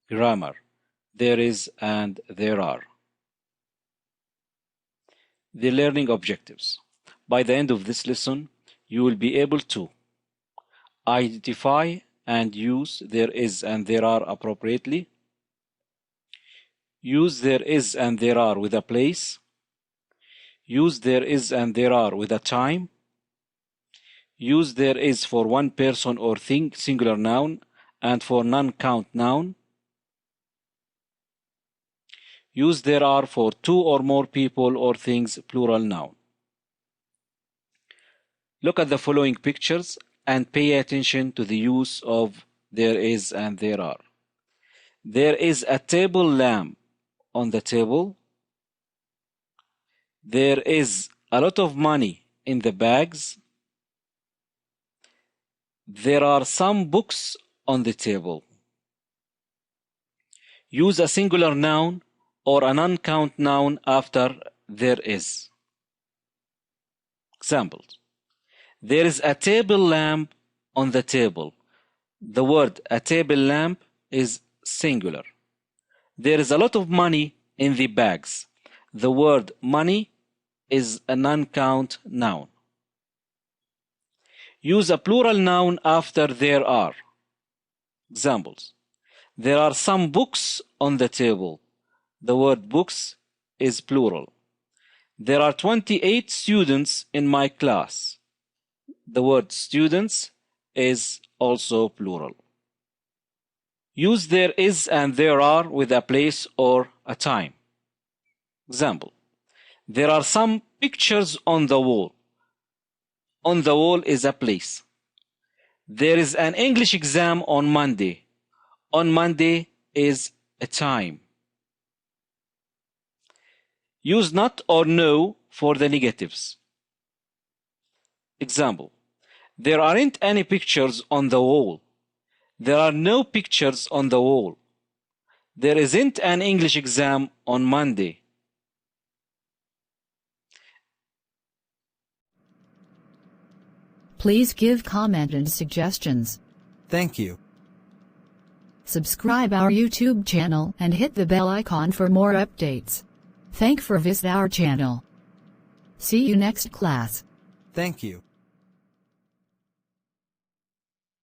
Grammar. There is and there are. The learning objectives. By the end of this lesson, you will be able to identify and use there is and there are appropriately, use there is and there are with a place, use there is and there are with a time, use there is for one person or thing, singular noun, and for non-count noun, use there are for two or more people or things, plural noun. Look at the following pictures and pay attention to the use of there is and there are. There is a table lamp on the table. There is a lot of money in the bags. There are some books on the table. Use a singular noun or a non-count noun after there is. Examples. There is a table lamp on the table. The word a table lamp is singular. There is a lot of money in the bags. The word money is a non-count noun. Use a plural noun after there are. Examples. There are some books on the table. The word books is plural. There are 28 students in my class. The word students is also plural. Use there is and there are with a place or a time. Example. There are some pictures on the wall. On the wall is a place. There is an English exam on Monday. On Monday is a time. Use not or no for the negatives. Example. There aren't any pictures on the wall. There are no pictures on the wall. There isn't an English exam on Monday. Please give comment and suggestions. Thank you. Subscribe our YouTube channel and hit the bell icon for more updates. Thank for visit our channel. See you next class. Thank you.